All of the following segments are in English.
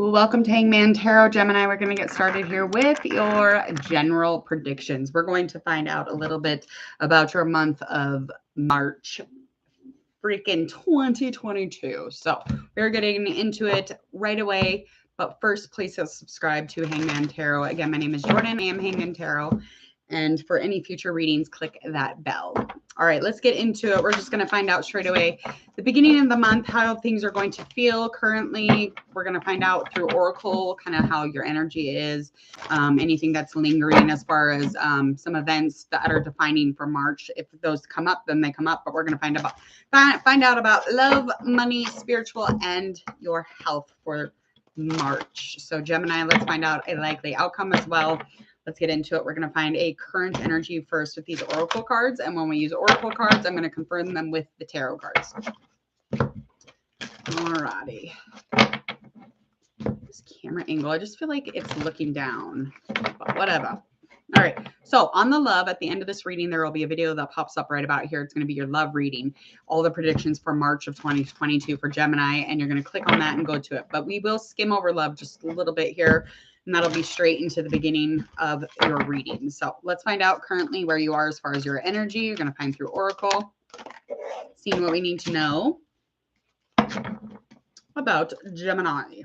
Welcome to Hangman Tarot, Gemini. We're going to get started here with your general predictions. We're going to find out a little bit about your month of March, freaking 2022. So we're getting into it right away. But first, please subscribe to Hangman Tarot. Again, my name is Jordan. I am Hangman Tarot. And for any future readings, click that bell. All right, let's get into it. We're just going to find out straight away the beginning of the month, how things are going to feel currently. We're going to find out through Oracle kind of how your energy is, anything that's lingering as far as some events that are defining for March. If those come up, then they come up. But we're going to find out about love, money, spiritual, and your health for March. So Gemini, let's find out a likely outcome as well. Let's get into it. We're going to find a current energy first with these Oracle cards. And when we use Oracle cards, I'm going to confirm them with the tarot cards. Alrighty. This camera angle, I just feel like it's looking down, but whatever. All right. So on the love, at the end of this reading, there will be a video that pops up right about here. It's going to be your love reading, all the predictions for March of 2022 for Gemini. And you're going to click on that and go to it. But we will skim over love just a little bit here. And that'll be straight into the beginning of your reading. So let's find out currently where you are as far as your energy. You're going to find through Oracle, seeing what we need to know about Gemini.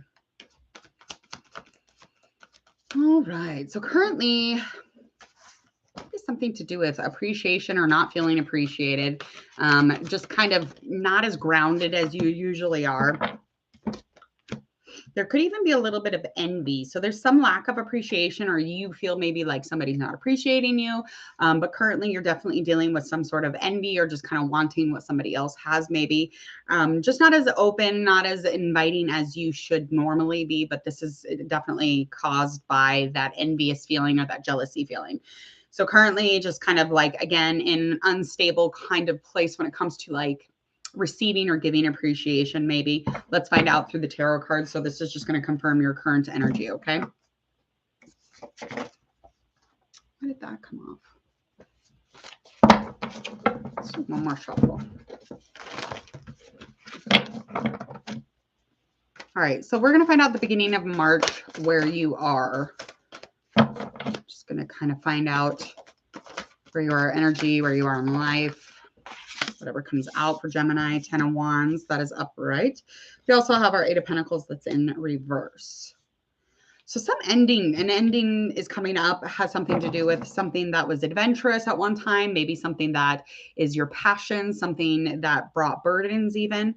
All right. So currently, it's something to do with appreciation or not feeling appreciated. Just kind of not as grounded as you usually are. There could even be a little bit of envy. So there's some lack of appreciation, or you feel maybe like somebody's not appreciating you. But currently you're definitely dealing with some sort of envy or just kind of wanting what somebody else has maybe. Just not as open, not as inviting as you should normally be. But this is definitely caused by that envious feeling or that jealousy feeling. So currently just kind of like, again, in an unstable kind of place when it comes to like receiving or giving appreciation, maybe. Let's find out through the tarot cards. So this is just going to confirm your current energy, okay? Why did that come off? Let's do one more shuffle. All right, so we're going to find out the beginning of March where you are. Just going to kind of find out where you are energy, where you are in life. Whatever comes out for Gemini. 10 of Wands, that is upright. We also have our 8 of Pentacles that's in reverse. So some ending, an ending is coming up, has something to do with something that was adventurous at one time, maybe something that is your passion, something that brought burdens even.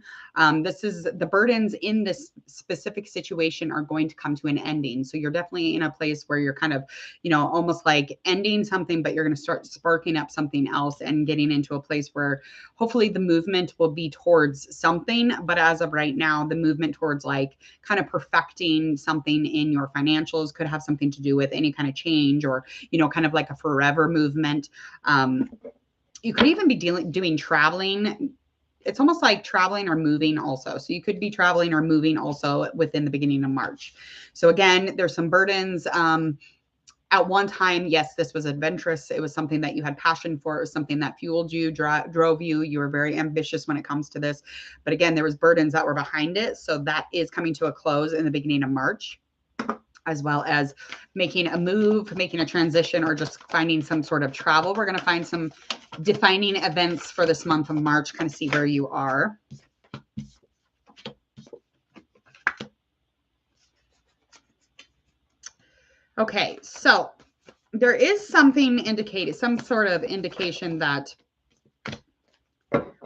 This is the burdens in this specific situation are going to come to an ending. So you're definitely in a place where you're kind of, you know, almost like ending something, but you're going to start sparking up something else and getting into a place where hopefully the movement will be towards something. But as of right now, the movement towards like kind of perfecting something in your financials could have something to do with any kind of change or, you know, kind of like a forever movement. You could even be doing traveling. It's almost like traveling or moving also. So you could be traveling or moving also within the beginning of March. So again, there's some burdens. At one time, yes, this was adventurous. It was something that you had passion for. It was something that fueled you, drove you. You were very ambitious when it comes to this. But again, there was burdens that were behind it. So that is coming to a close in the beginning of March, as well as making a move, making a transition, or just finding some sort of travel. We're going to find some defining events for this month of March, kind of see where you are. Okay, so there is something indicated, some sort of indication that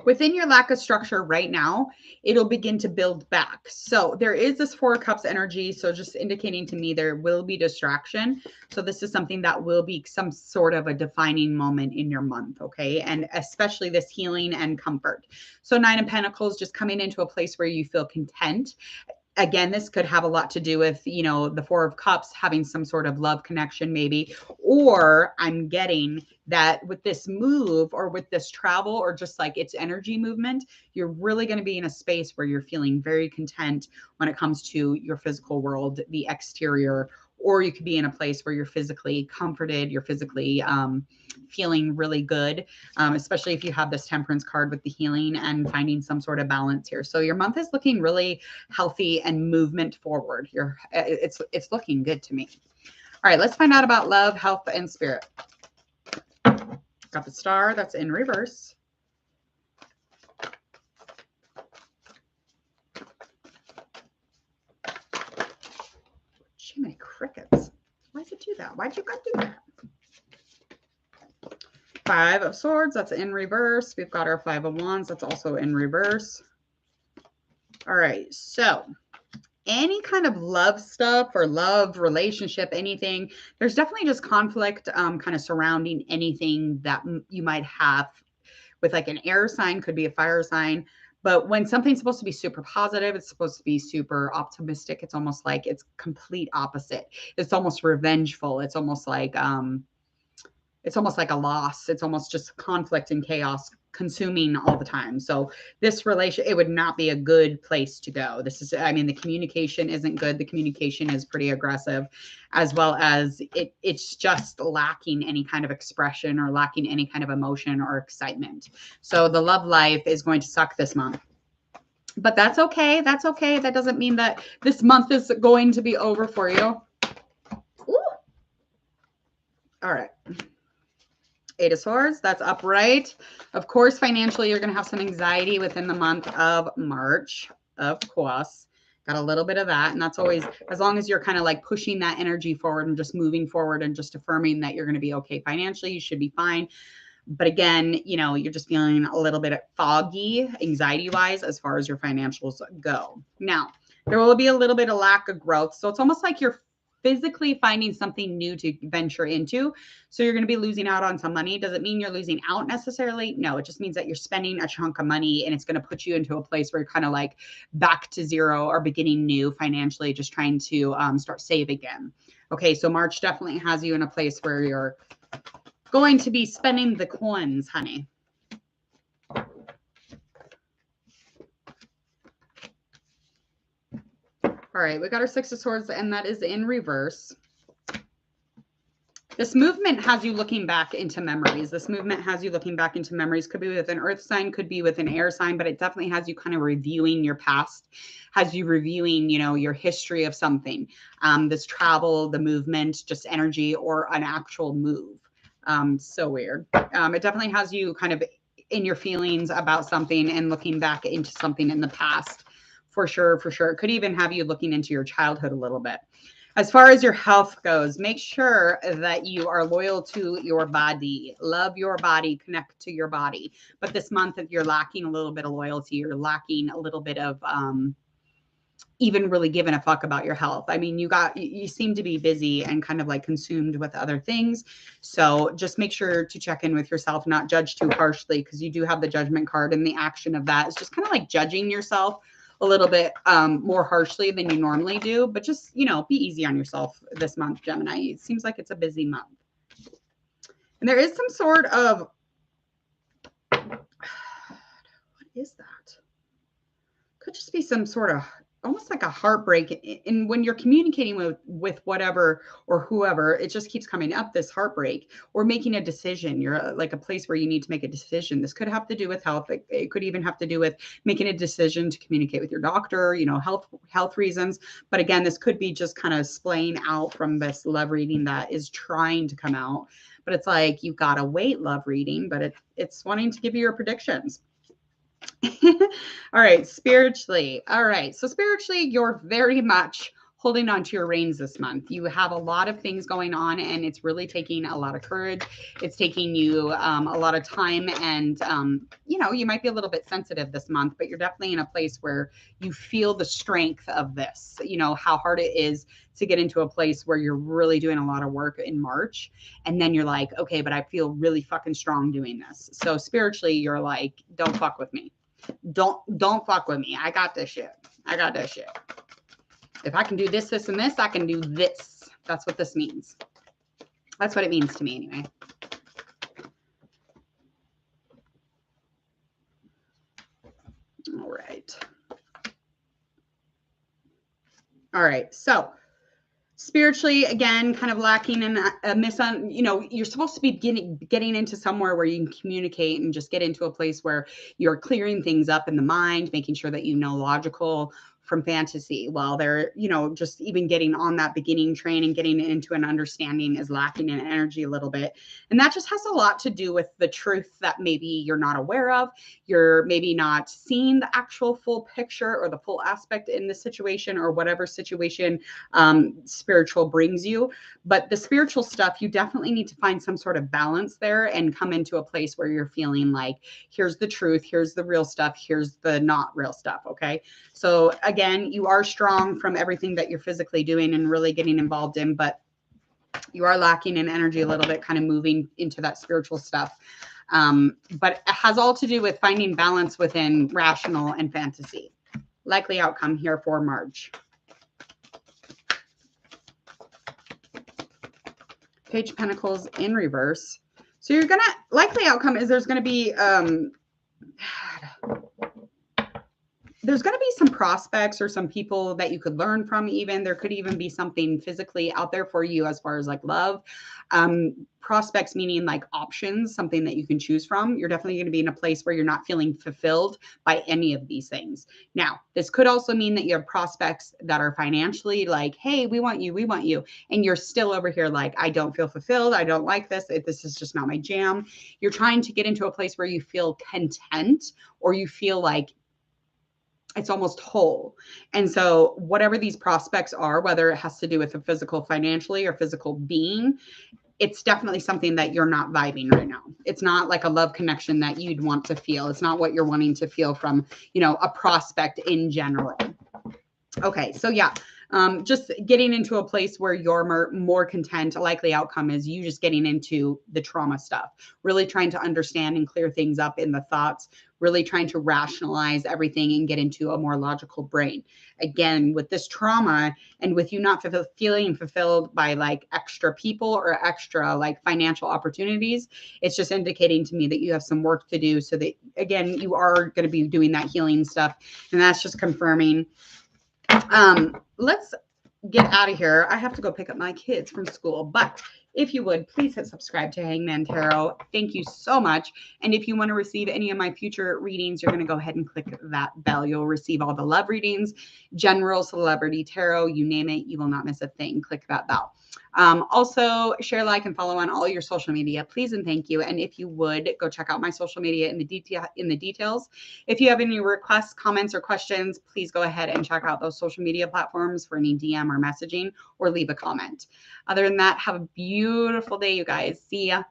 within your lack of structure right now, it'll begin to build back. So there is this 4 of Cups energy. So just indicating to me there will be distraction. So this is something that will be some sort of a defining moment in your month, okay? And especially this healing and comfort. So 9 of Pentacles, just coming into a place where you feel content. Again, this could have a lot to do with, you know, the 4 of Cups having some sort of love connection maybe, or I'm getting that with this move or with this travel or just like its energy movement, you're really going to be in a space where you're feeling very content when it comes to your physical world, the exterior, or you could be in a place where you're physically comforted, you're physically feeling really good, especially if you have this Temperance card with the healing and finding some sort of balance here. So your month is looking really healthy and movement forward. It's looking good to me. All right, let's find out about love, health, and spirit. Got the Star, that's in reverse. Jiminy crickets. Why does it do that? Why'd you guys do that? Five of Swords, that's in reverse. We've got our Five of Wands, that's also in reverse. All right, so any kind of love stuff or love relationship, anything, there's definitely just conflict kind of surrounding anything that you might have with like an air sign, could be a fire sign. But when something's supposed to be super positive, it's supposed to be super optimistic. It's almost like it's complete opposite. It's almost revengeful. It's almost like a loss. It's almost just conflict and chaos consuming all the time. So this relation, it would not be a good place to go. This is, I mean, the communication isn't good. The communication is pretty aggressive, as well as it's just lacking any kind of expression or lacking any kind of emotion or excitement. So the love life is going to suck this month. But that's okay. That's okay. That doesn't mean that this month is going to be over for you. Ooh. All right. Eight of Swords, that's upright. Of course, financially, you're going to have some anxiety within the month of March, of course. Got a little bit of that. And that's always, as long as you're kind of like pushing that energy forward and just moving forward and just affirming that you're going to be okay financially, you should be fine. But again, you know, you're just feeling a little bit foggy, anxiety-wise, as far as your financials go. Now, there will be a little bit of lack of growth. So it's almost like you're physically finding something new to venture into. So you're going to be losing out on some money. Does it mean you're losing out necessarily? No, it just means that you're spending a chunk of money and it's going to put you into a place where you're kind of like back to zero or beginning new financially, just trying to start save again. Okay, so March definitely has you in a place where you're going to be spending the coins, honey. All right, we got our Six of Swords, and that is in reverse. This movement has you looking back into memories. This movement has you looking back into memories. Could be with an earth sign, could be with an air sign, but it definitely has you kind of reviewing your past, has you reviewing, you know, your history of something. This travel, the movement, just energy, or an actual move. So weird. It definitely has you kind of in your feelings about something and looking back into something in the past. For sure, for sure. It could even have you looking into your childhood a little bit. As far as your health goes, make sure that you are loyal to your body. Love your body, connect to your body. But this month, if you're lacking a little bit of loyalty, you're lacking a little bit of even really giving a fuck about your health. I mean, you seem to be busy and kind of like consumed with other things. So just make sure to check in with yourself, not judge too harshly, because you do have the Judgment card, and the action of that is just kind of like judging yourself a little bit more harshly than you normally do. But just, you know, be easy on yourself this month, Gemini. It seems like it's a busy month. And there is some sort of, what is that? Could just be some sort of almost like a heartbreak. And when you're communicating with whatever or whoever, it just keeps coming up, this heartbreak, or making a decision. You're like a place where you need to make a decision. This could have to do with health. It could even have to do with making a decision to communicate with your doctor, you know, health reasons. But again, this could be just kind of splaying out from this love reading that is trying to come out. But it's like, you've got to wait, love reading, but it's wanting to give you your predictions. All right, spiritually. All right, so spiritually, you're very much holding on to your reins this month. You have a lot of things going on, and it's really taking a lot of courage. It's taking you a lot of time, and you know, you might be a little bit sensitive this month, but you're definitely in a place where you feel the strength of this. You know how hard it is to get into a place where you're really doing a lot of work in March, and then you're like, okay, but I feel really fucking strong doing this. So spiritually, you're like, don't fuck with me. Don't fuck with me. I got this shit. I got this shit. If I can do this, this, and this, I can do this. That's what this means. That's what it means to me anyway. All right. All right. So Spiritually, again, kind of lacking in a you know, you're supposed to be getting into somewhere where you can communicate and just get into a place where you're clearing things up in the mind, making sure that you know logical from fantasy. While they're, you know, just even getting on that beginning train and getting into an understanding is lacking in energy a little bit. And that just has a lot to do with the truth that maybe you're not aware of. You're maybe not seeing the actual full picture or the full aspect in the situation or whatever situation spiritual brings you. But the spiritual stuff, you definitely need to find some sort of balance there and come into a place where you're feeling like, here's the truth, here's the real stuff, here's the not real stuff. Okay. So again, you are strong from everything that you're physically doing and really getting involved in, but you are lacking in energy a little bit, kind of moving into that spiritual stuff. But it has all to do with finding balance within rational and fantasy. Likely outcome here for March. Page of Pentacles in reverse. So you're going to, likely outcome is there's going to be, some prospects or some people that you could learn from even. There could even be something physically out there for you as far as like love. Prospects meaning like options, something that you can choose from. You're definitely going to be in a place where you're not feeling fulfilled by any of these things. Now, this could also mean that you have prospects that are financially like, hey, we want you. And you're still over here like, I don't feel fulfilled. I don't like this. This is just not my jam. You're trying to get into a place where you feel content or you feel like it's almost whole. And so whatever these prospects are, whether it has to do with the physical, financially, or physical being, it's definitely something that you're not vibing right now. It's not like a love connection that you'd want to feel. It's not what you're wanting to feel from, you know, a prospect in general. Okay. So yeah, just getting into a place where you're more content. A likely outcome is you just getting into the trauma stuff, really trying to understand and clear things up in the thoughts, really trying to rationalize everything and get into a more logical brain. Again, with this trauma and with you not feeling fulfilled by like extra people or extra like financial opportunities, it's just indicating to me that you have some work to do so that, again, you are going to be doing that healing stuff. And that's just confirming. Let's get out of here. I have to go pick up my kids from school, but if you would, please hit subscribe to Hangman Tarot. Thank you so much. And if you want to receive any of my future readings, you're going to go ahead and click that bell. You'll receive all the love readings, general, celebrity, tarot, you name it. You will not miss a thing. Click that bell. Also, share, like, and follow on all your social media, please and thank you. And if you would, go check out my social media in the details. If you have any requests, comments, or questions, please go ahead and check out those social media platforms for any DM or messaging, or leave a comment. Other than that, have a beautiful day, you guys. See ya.